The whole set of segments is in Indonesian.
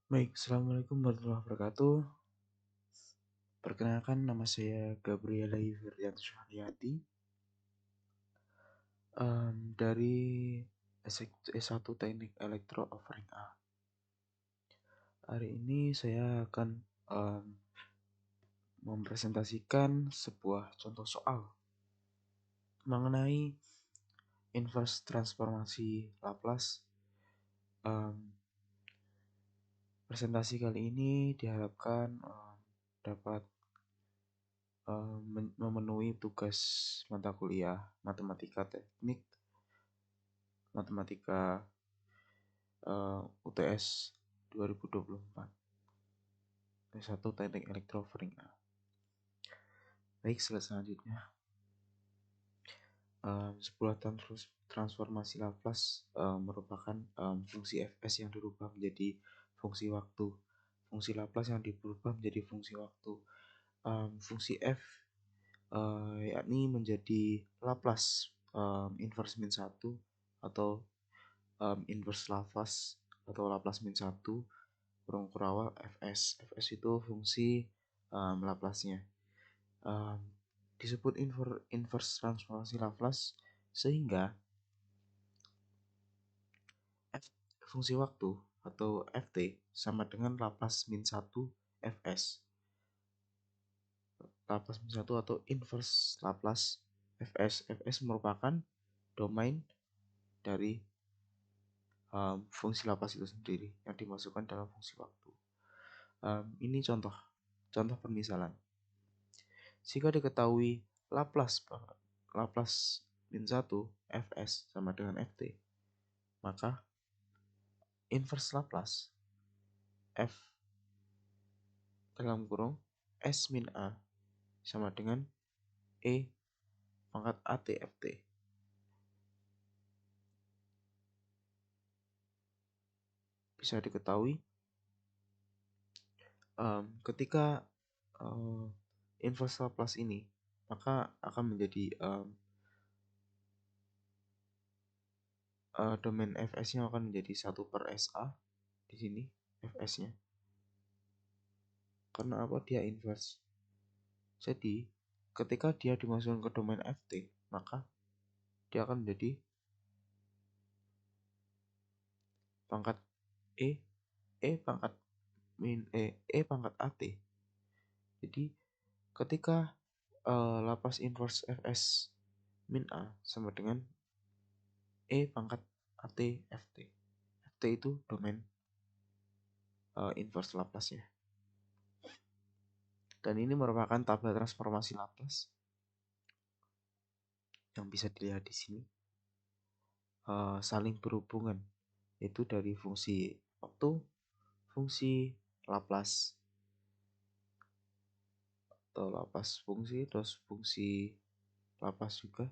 Baik, Assalamualaikum warahmatullahi wabarakatuh. Perkenalkan, nama saya Gabriela Yverdian Suharyati dari S1 Teknik Elektro Offering A. Hari ini saya akan mempresentasikan sebuah contoh soal mengenai inverse transformasi Laplace. Presentasi kali ini diharapkan dapat memenuhi tugas mata kuliah Matematika Teknik, Matematika UTS 2024, S1 Teknik Elektro Offering A. Baik, selanjutnya sebuah transformasi Laplace merupakan fungsi Fs yang dirubah menjadi fungsi waktu. Fungsi Laplace yang dirubah menjadi fungsi waktu. Fungsi F yakni menjadi Laplace inverse min 1 atau inverse Laplace atau Laplace min 1 kurung kurawal Fs. Fs itu fungsi Laplace-nya. Disebut inverse transformasi Laplace sehingga fungsi waktu atau Ft sama dengan Laplace min 1 Fs. Laplace min 1 atau inverse Laplace Fs. Fs merupakan domain dari fungsi Laplace itu sendiri yang dimasukkan dalam fungsi waktu. Ini contoh permisalan. Jika diketahui Laplace min 1 Fs sama dengan Ft, maka inverse Laplace F dalam kurung S min A sama dengan E pangkat AT Ft. Bisa diketahui ketika inverse Laplace ini, maka akan menjadi domain Fs-nya akan menjadi 1 per SA di sini Fs-nya. Karena apa? Dia inverse. Jadi, ketika dia dimasukkan ke domain Ft, maka dia akan menjadi pangkat E pangkat min E pangkat AT. Jadi, ketika Laplace inverse Fs min A sama dengan E pangkat AT Ft. Ft itu domain inverse Laplace-nya. Dan ini merupakan tabel transformasi Laplace yang bisa dilihat di sini. Saling berhubungan, yaitu dari fungsi waktu, fungsi Laplace atau Laplace fungsi, terus fungsi Laplace juga,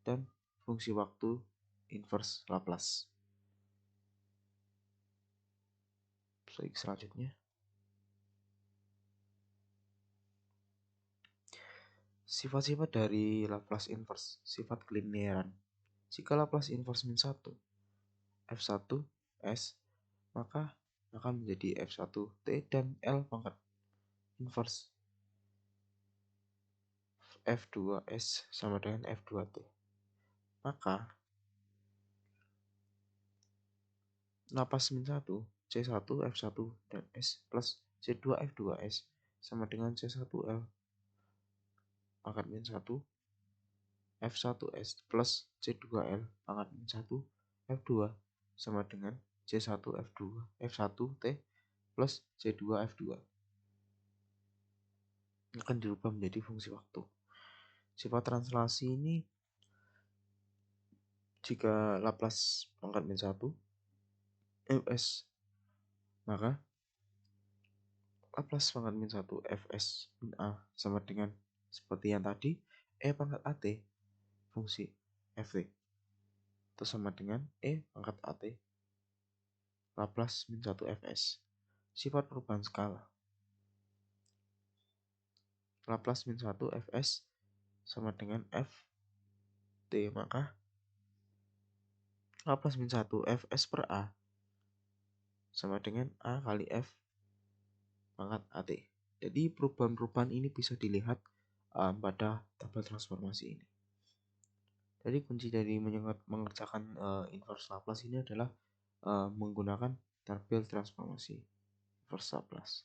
dan fungsi waktu inverse Laplace. Baik, selanjutnya sifat-sifat dari Laplace inverse, sifat kelinearan. Jika Laplace inverse min 1 F1 S, maka akan menjadi F1 T dan L pangkat inverse F2 S sama dengan F2 T. Maka Laplace min 1 C1 F1 dan S plus C2 F2 S sama dengan C1 L pangkat min 1 F1 S plus C2 L pangkat min 1 F2 sama dengan C1 F2 F1 T plus C2 F2 akan dirubah menjadi fungsi waktu. Sifat translasi ini jika Laplace pangkat min 1 Fs, maka Laplace pangkat min 1 Fs min A sama dengan seperti yang tadi E pangkat AT fungsi Ft itu sama dengan E pangkat AT Laplace min 1 Fs. Sifat perubahan skala Laplace min 1 Fs sama dengan Ft, maka Laplace min 1 Fs per A sama dengan A kali F pangkat AT. Jadi perubahan-perubahan ini bisa dilihat pada tabel transformasi ini. Jadi kunci dari mengerjakan inverse Laplace ini adalah menggunakan tabel transformasi inverse Laplace.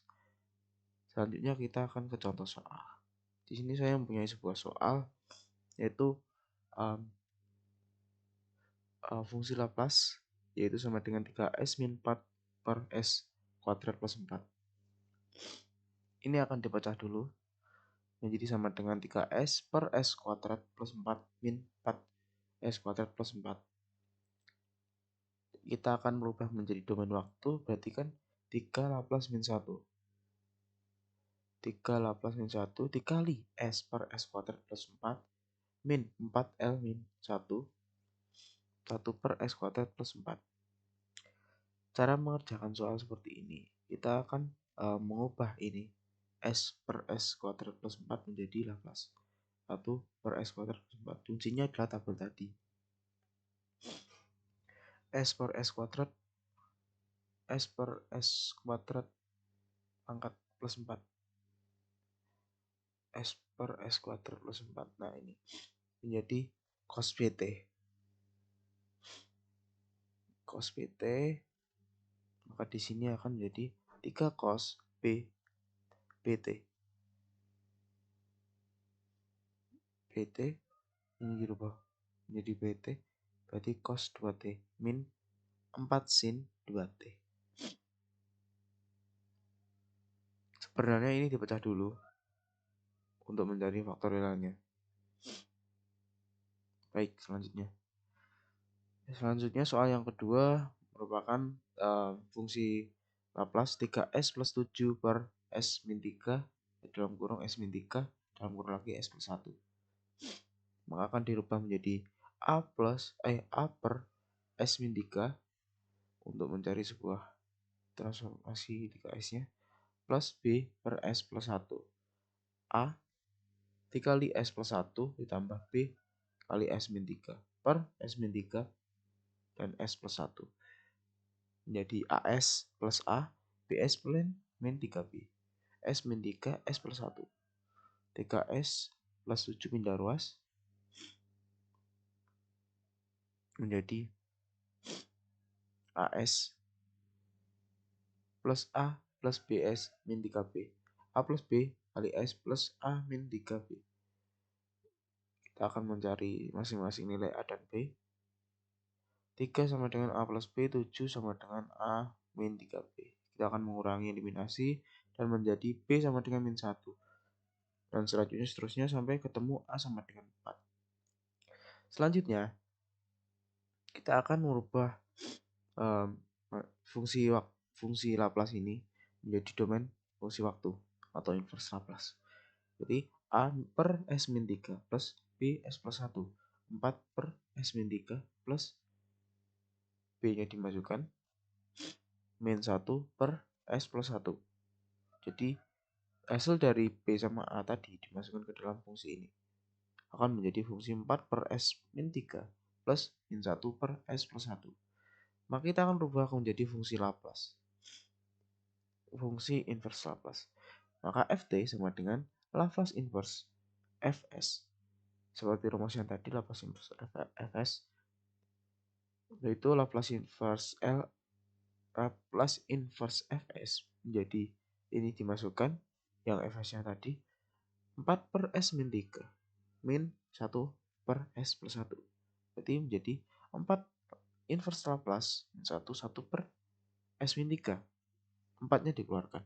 Selanjutnya kita akan ke contoh soal. Di sini saya mempunyai sebuah soal yaitu fungsi Laplace yaitu sama dengan 3S min 4 per S kuadrat plus 4. Ini akan dipecah dulu menjadi sama dengan 3S per S kuadrat plus 4 min 4 S kuadrat plus 4. Kita akan merubah menjadi domain waktu, berarti kan 3 Laplace min 1. 3 Laplace min 1 dikali S per S kuadrat plus 4 min 4L min 1 1 per S kuadrat plus 4. Cara mengerjakan soal seperti ini, kita akan mengubah ini S per S kuadrat plus 4 menjadi Laplace 1 per S kuadrat plus 4. Kuncinya adalah tabel tadi. S per S kuadrat pangkat plus 4. S per S kuadrat plus 4. Nah ini menjadi cos BT. Cos BT, maka di sini akan menjadi 3 cos B BT. BT ini dirubah menjadi BT, berarti cos 2T min 4 sin 2T. Sebenarnya ini dipecah dulu untuk mencari faktorialnya. Baik, selanjutnya soal yang kedua merupakan fungsi Laplace 3S plus 7 per S min 3 dalam kurung S min 3 dalam kurung lagi S plus 1. Maka akan dirubah menjadi A per S min 3 untuk mencari sebuah transformasi 3S-nya plus B per S plus 1. A dikali S plus 1 ditambah B kali S min 3 per S min 3 dan S plus 1. Menjadi AS plus A, BS min 3B. S min 3, S plus 1. 3S plus 7 pindah ruas menjadi AS plus A plus BS min 3B. A plus B kali S plus A min 3B. Kita akan mencari masing-masing nilai A dan B. 3 sama dengan A plus B, 7 sama dengan A min 3B. Kita akan mengurangi eliminasi dan menjadi B sama dengan min 1. Dan seterusnya sampai ketemu A sama dengan 4. Selanjutnya, kita akan merubah fungsi Laplace ini menjadi domain fungsi waktu atau inverse Laplace. Jadi A per S min 3 plus B S plus 1. 4 per S min 3 plus B-nya dimasukkan min 1 per S plus 1. Jadi hasil dari B sama A tadi dimasukkan ke dalam fungsi ini. Akan menjadi fungsi 4 per S min 3 plus min 1 per S plus 1. Maka kita akan rubah menjadi fungsi Laplace. Fungsi inverse Laplace. Maka Ft sama dengan Laplace inverse Fs. Seperti rumus yang tadi Laplace inverse Fs. Yaitu Laplace inverse Fs menjadi ini dimasukkan yang Fs-nya tadi 4 per S min 3 min 1 per S plus 1. Berarti menjadi 4 inverse Laplace min 1 per S min 3. 4-nya dikeluarkan.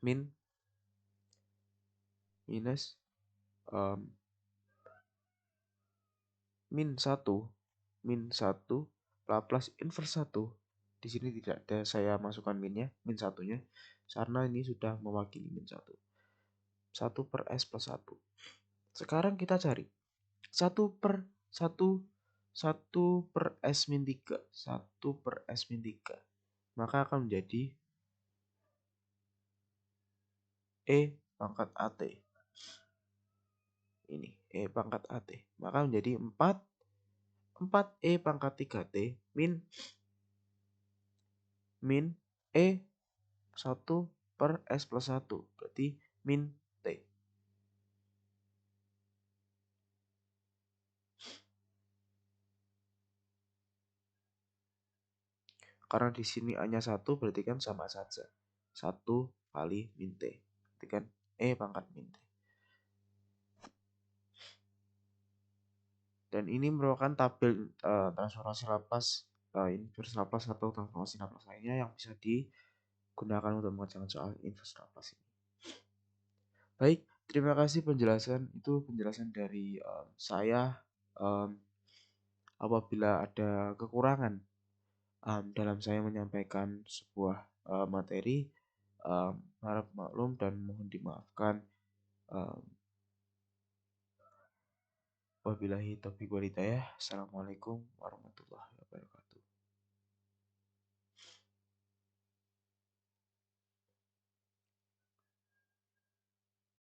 Minus min 1 Laplace inverse 1. Di sini tidak ada saya masukkan minnya, min 1-nya karena ini sudah mewakili min 1. 1 per S plus 1. Sekarang kita cari 1 per S min 3. 1 per S min 3. Maka akan menjadi E pangkat AT. Ini E pangkat AT. Maka menjadi 4E pangkat 3T min min E 1 per S plus 1, berarti min T. Karena di sini A-nya 1 berarti kan sama saja. 1 kali min T. Berarti kan E pangkat min T. Dan ini merupakan tabel transformasi Laplace, inverse Laplace atau transformasi Laplace lainnya yang bisa digunakan untuk mengerjakan soal inverse Laplace ini. Baik, terima kasih penjelasan. Itu penjelasan dari saya. Apabila ada kekurangan dalam saya menyampaikan sebuah materi, harap maklum dan mohon dimaafkan. Um, Wabillahi taufiq walhidayah. Assalamualaikum warahmatullahi wabarakatuh.